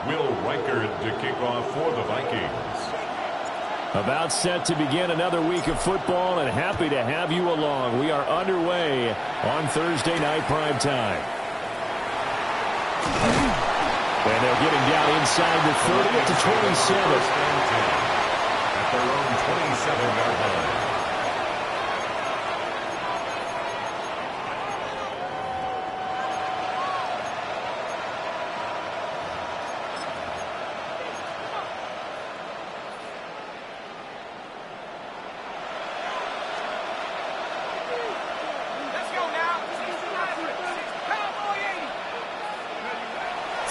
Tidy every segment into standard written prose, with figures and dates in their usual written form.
To kick off for the Vikings. About set to begin another week of football, and happy to have you along. We are underway on Thursday night prime time. And they'll get him down inside the 30 to 27. At their own 27-yard line.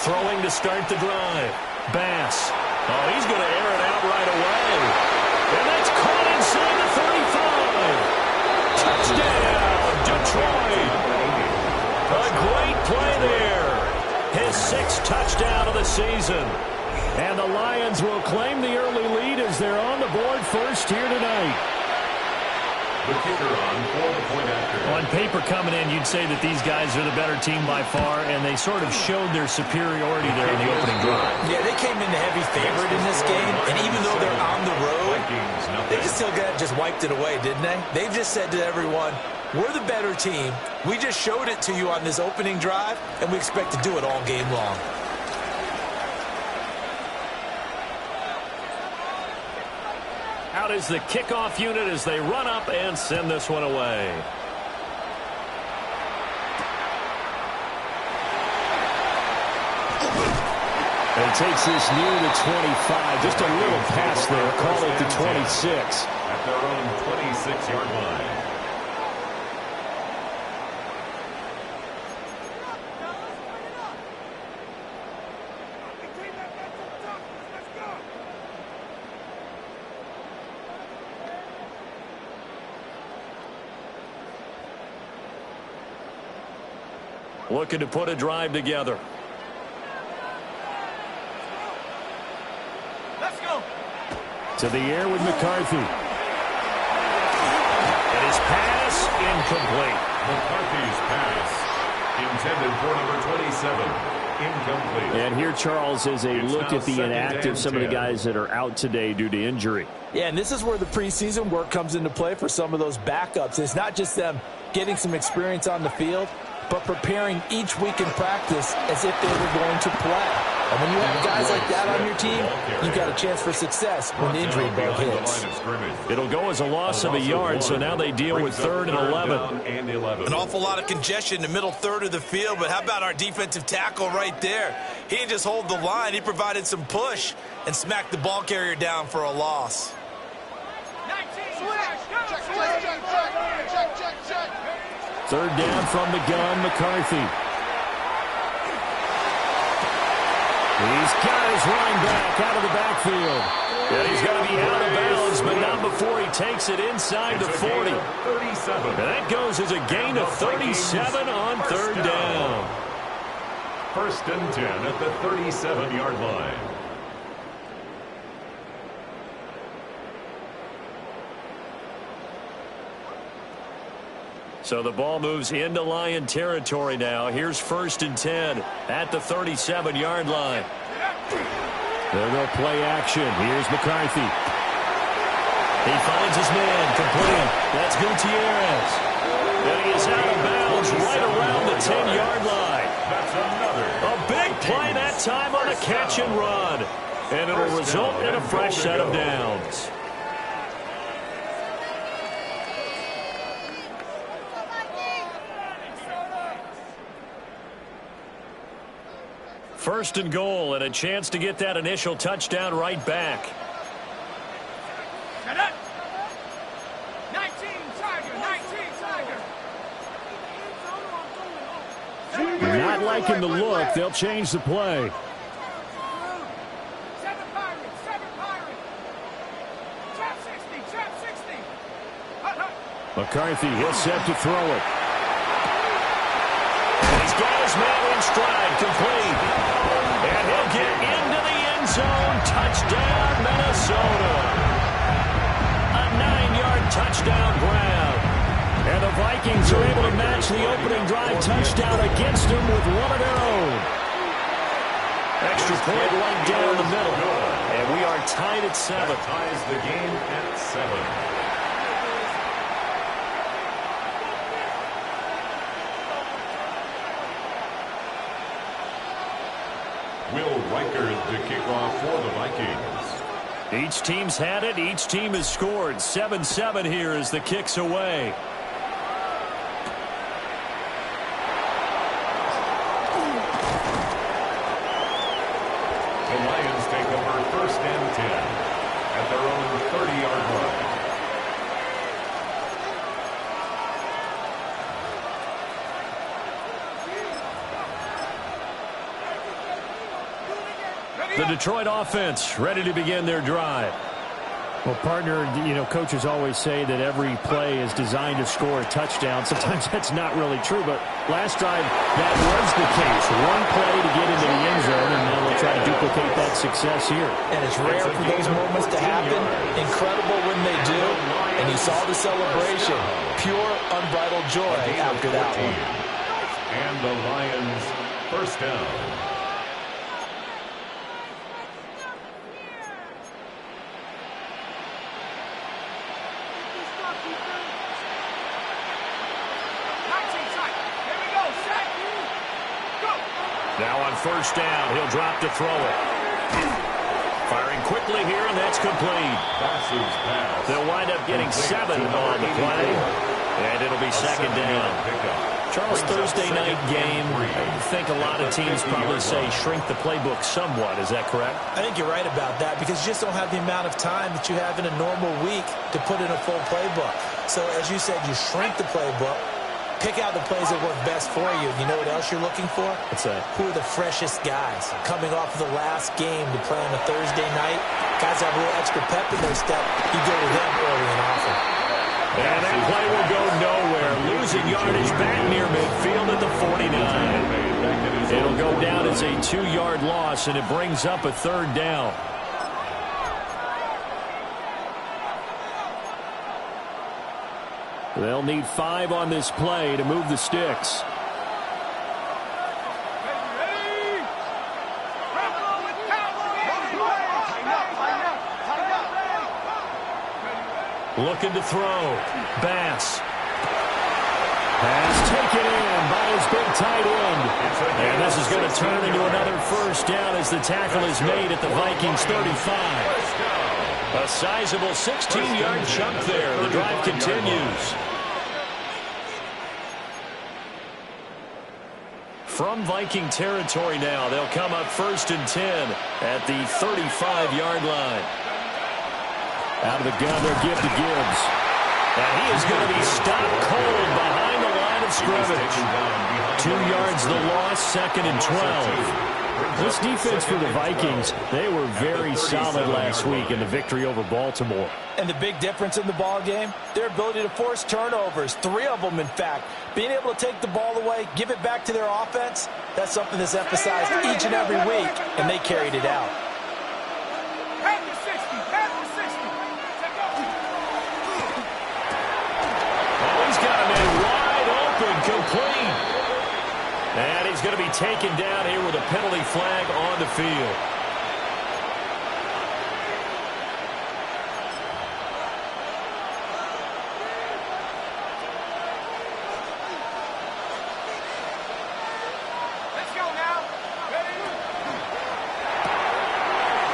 Throwing to start the drive. Bass. Oh, he's going to air it out right away. And that's caught inside the 35. Touchdown, Detroit. A great play there. His 6th touchdown of the season. And the Lions will claim the early lead as they're on the board first here tonight. The kicker on for the point after. On paper coming in, you'd say that these guys are the better team by far, and they sort of showed their superiority there in the opening drive. Yeah, they came in the heavy favorite in this game, and even though they're on the road, they just wiped it away, didn't they? They've just said to everyone, we're the better team. We just showed it to you on this opening drive, and we expect to do it all game long. Out is the kickoff unit as they run up and send this one away. And takes this near the 25. Just a little pass there. Call it the 26. At their own 26-yard line. Looking to put a drive together. Let's go. To the air with McCarthy. And his pass incomplete. McCarthy's pass intended for number 27. Incomplete. And here, Charles, is a look at the inactive, some of the guys that are out today due to injury. Yeah, and this is where the preseason work comes into play for some of those backups. It's not just them getting some experience on the field, but preparing each week in practice as if they were going to play. And when you have guys like that on your team, you've got a chance for success when the injury bug hits. It'll go as a loss of a yard, so now they deal with 3rd and 11. An awful lot of congestion in the middle third of the field, but how about our defensive tackle right there? He didn't just hold the line. He provided some push and smacked the ball carrier down for a loss. Third down from the gun, McCarthy. He's got his running back out of the backfield. And he's going to be out of bounds, but not before he takes it inside the 40. And that goes as a gain of 37 on 3rd down. 1st and 10 at the 37-yard line. So the ball moves into Lion territory now. Here's 1st and 10 at the 37-yard line. They'll go play action. Here's McCarthy. He finds his man, complete. That's Gutierrez. And he is out of bounds right around the 10-yard line. A big play that time on a catch and run. And it'll result in a fresh set of downs. First and goal, and a chance to get that initial touchdown right back. 19 Tiger. Not liking the look. They'll change the play. 7 Pirates. Trap 60. McCarthy, he'll set to throw it. He's got his man in stride, complete. And he'll get into the end zone. Touchdown, Minnesota. A 9-yard touchdown grab. And the Vikings are able to match the opening drive touchdown against them with one of their own. Extra point right down the middle. And we are tied at 7. That ties the game at 7. Will Reichard to kick off for the Vikings. Each team's had it. Each team has scored. 7-7 here as the kick's away. The Lions take over 1st and 10 at their own 30-yard line. The Detroit offense ready to begin their drive. Well, partner, coaches always say that every play is designed to score a touchdown. Sometimes that's not really true, but last drive, that was the case. One play to get into the end zone, and now they'll try to duplicate that success here. And it's rare for those moments to happen. Incredible when they do. And you saw the celebration. Pure, unbridled joy after that one. And the Lions 1st down. Now on 1st down, he'll drop to throw it. Firing quickly here, and that's complete. They'll wind up getting 7 on the play, and it'll be 2nd down. Charles, Thursday night game, I think a lot of teams probably say shrink the playbook somewhat. Is that correct? I think you're right about that because you just don't have the amount of time that you have in a normal week to put in a full playbook. So as you said, you shrink the playbook. Pick out the plays that work best for you. You know what else you're looking for? What's that? Who are the freshest guys coming off of the last game to play on a Thursday night? Guys have a little extra pep in their step. You go to them early and often. And that play will go nowhere. Losing yardage back near midfield at the 49. It'll go down as a 2-yard loss, and it brings up a 3rd down. They'll need 5 on this play to move the sticks. Looking to throw. Bass. Pass taken in by his big tight end. And this is going to turn into another 1st down as the tackle is made at the Vikings 35. A sizable 16-yard chunk there. The drive continues. From Viking territory now, they'll come up 1st and 10 at the 35-yard line. Out of the gun, they'll give to Gibbs. And he is going to be stopped cold behind the line of scrimmage. 2 yards the loss, 2nd and 12. This defense for the Vikings, they were very solid last week in the victory over Baltimore. And the big difference in the ball game, their ability to force turnovers, 3 of them in fact. Being able to take the ball away, give it back to their offense, that's something that's emphasized each and every week, and they carried it out. Oh, he's got a man wide open, complete. And he's going to be taken down here with a penalty flag on the field. Let's go now. Ready?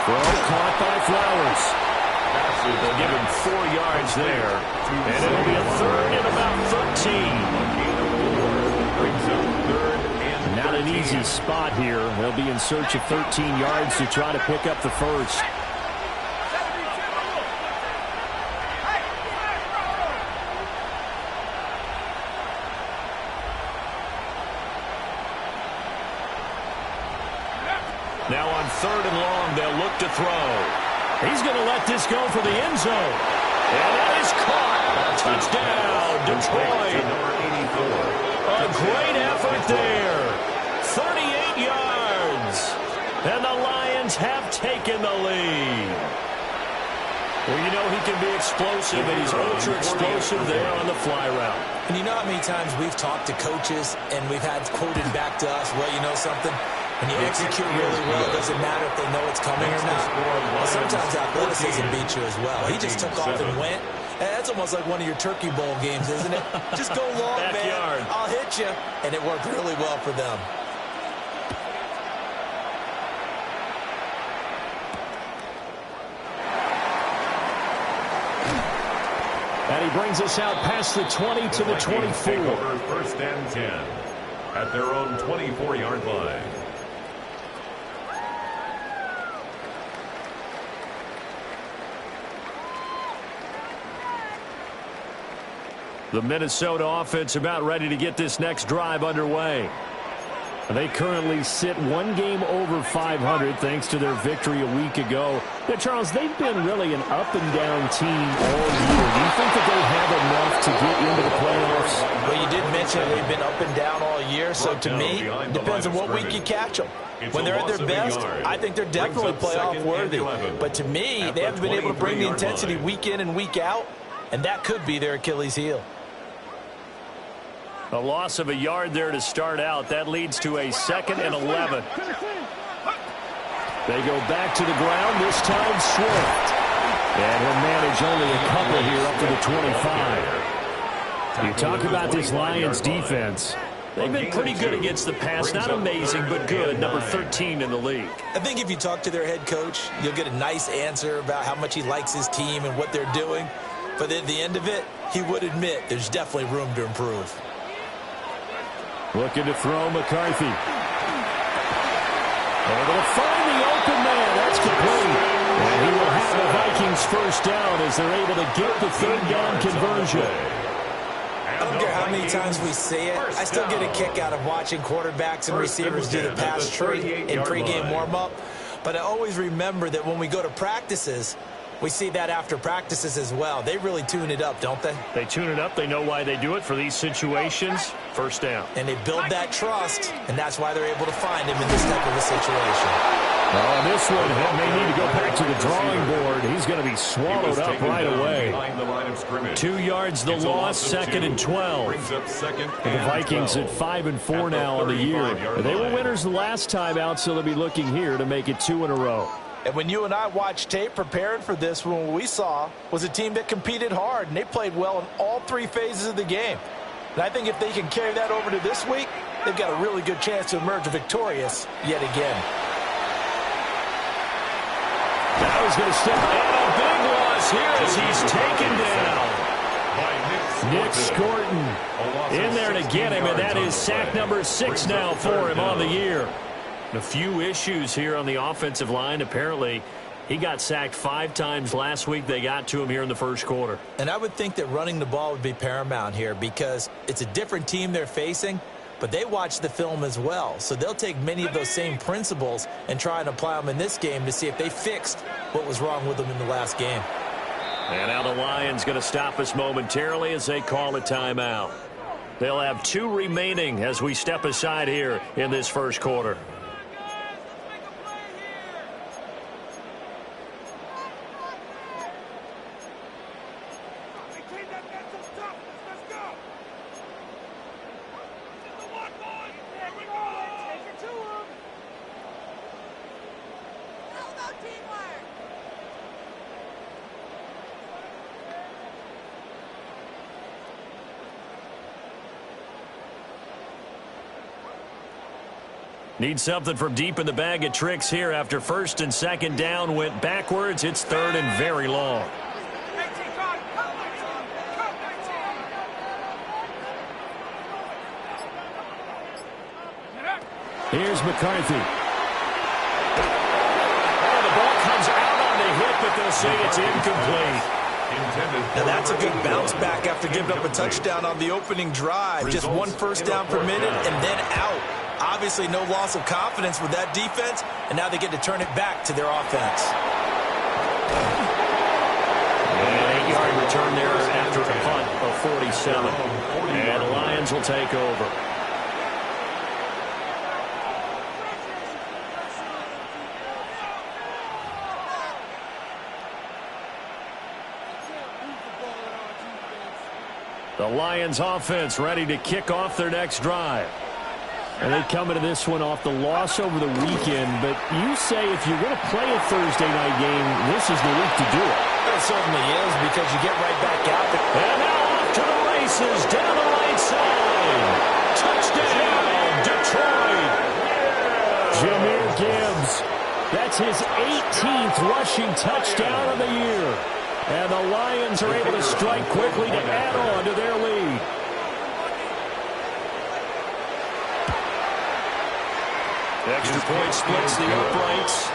Throw caught by Flowers. They'll give him 4 yards there. And it'll be a 3rd and about 13. Not an easy spot here. They'll be in search of 13 yards to try to pick up the 1st. Now on 3rd and long, they'll look to throw. He's going to let this go for the end zone. And that is caught. Touchdown, Detroit. A great effort there. 38 yards. And the Lions have taken the lead. Well, you know he can be explosive, and he's ultra explosive there on the fly route. And you know how many times we've talked to coaches and we've had quoted back to us, well, you know something? When you execute really well, it doesn't matter if they know it's coming or not. Well, sometimes athleticism beats you as well. He just took off and went. And that's almost like one of your Turkey Bowl games, isn't it? Just go long, man. I'll hit you. And it worked really well for them. And he brings us out past the 20 to the 24. First and 10 at their own 24-yard line. The Minnesota offense about ready to get this next drive underway. They currently sit one game over 500 thanks to their victory a week ago. Now, Charles, they've been really an up-and-down team all year. Do you think that they have enough to get into the playoffs? Well, you did mention they've been up and down all year, so to me, it depends on what week you catch them. When they're at their best, I think they're definitely playoff worthy. But to me, they haven't been able to bring the intensity week in and week out, and that could be their Achilles heel. A loss of a yard there to start out. That leads to a 2nd and 11. They go back to the ground, this time Swift. And he'll manage only a couple here up to the 25. You talk about this Lions defense. They've been pretty good against the pass. Not amazing, but good. Number 13 in the league. I think if you talk to their head coach, you'll get a nice answer about how much he likes his team and what they're doing. But at the end of it, he would admit there's definitely room to improve. Looking to throw McCarthy. Able to find the open man. That's complete. And he will have the Vikings first down as they're able to get the third down conversion. I don't care how many times we say it, I still get a kick out of watching quarterbacks and receivers do the pass tree in pregame warm-up. But I always remember that when we go to practices, we see that after practices as well. They really tune it up, don't they? They tune it up. They know why they do it for these situations. First down. And they build that trust, and that's why they're able to find him in this type of a situation. Oh, this one may need to go back to the drawing board. He's going to be swallowed up right away. 2 yards the loss, 2nd and 12. And the Vikings at 5-4 now on the year. They were winners the last time out, so they'll be looking here to make it 2 in a row. And when you and I watched tape preparing for this, what we saw was a team that competed hard, and they played well in all 3 phases of the game. And I think if they can carry that over to this week, they've got a really good chance to emerge victorious yet again. Now he's going to step in. A big loss here as he's taken down. Nick Scorton In there to get him, and that is sack number 6 now for him on the year. A few issues here on the offensive line. Apparently, he got sacked 5 times last week. They got to him here in the first quarter. And I would think that running the ball would be paramount here because it's a different team they're facing, but they watch the film as well. So they'll take many of those same principles and try and apply them in this game to see if they fixed what was wrong with them in the last game. And now the Lions going to stop us momentarily as they call a timeout. They'll have 2 remaining as we step aside here in this first quarter. Need something from deep in the bag of tricks here after 1st and 2nd down went backwards. It's 3rd and very long. Here's McCarthy. Oh, the ball comes out on the hit, but they'll say it's incomplete. Now that's a good bounce back after giving up a touchdown on the opening drive. Just 1 first down per minute and then out. Obviously no loss of confidence with that defense, and now they get to turn it back to their offense. An 8-yard return there after a punt of 47. And the Lions will take over. The Lions offense ready to kick off their next drive. And they come into this one off the loss over the weekend, but you say if you're going to play a Thursday night game, this is the week to do it. It certainly is, because you get right back out there. And now off to the races, down the right side. Touchdown, Detroit. Jahmyr Gibbs, that's his 18th rushing touchdown of the year. And the Lions are able to strike quickly to add on to their lead. Extra point splits the uprights,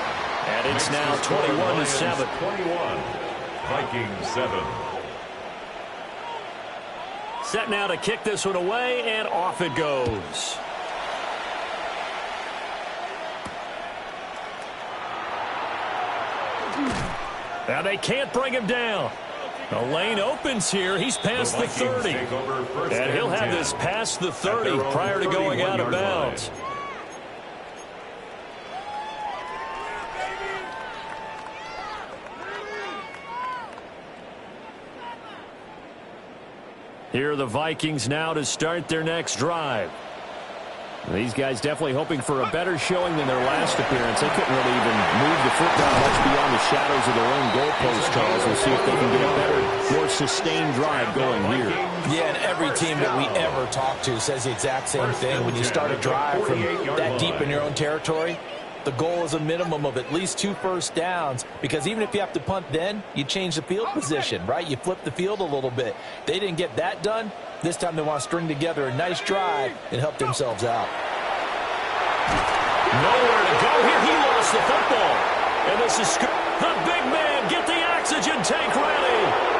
and it's now 21-7. 21, Vikings 7. Set now to kick this one away, and off it goes. Now they can't bring him down. The lane opens here. He's past the 30. And he'll have this past the 30 prior to going out of bounds. Here are the Vikings now to start their next drive. These guys definitely hoping for a better showing than their last appearance. They couldn't really even move the football much beyond the shadows of their own goalpost, Charles. We'll see if they can get a better, more sustained drive going here. Yeah, and every team that we ever talk to says the exact same thing. When you start a drive from that deep in your own territory, the goal is a minimum of at least 2 first downs, because even if you have to punt then, you change the field position, right? You flip the field a little bit. They didn't get that done. This time they want to string together a nice drive and help themselves out. Nowhere to go here. He lost the football. And this is the big man. Get the oxygen tank ready.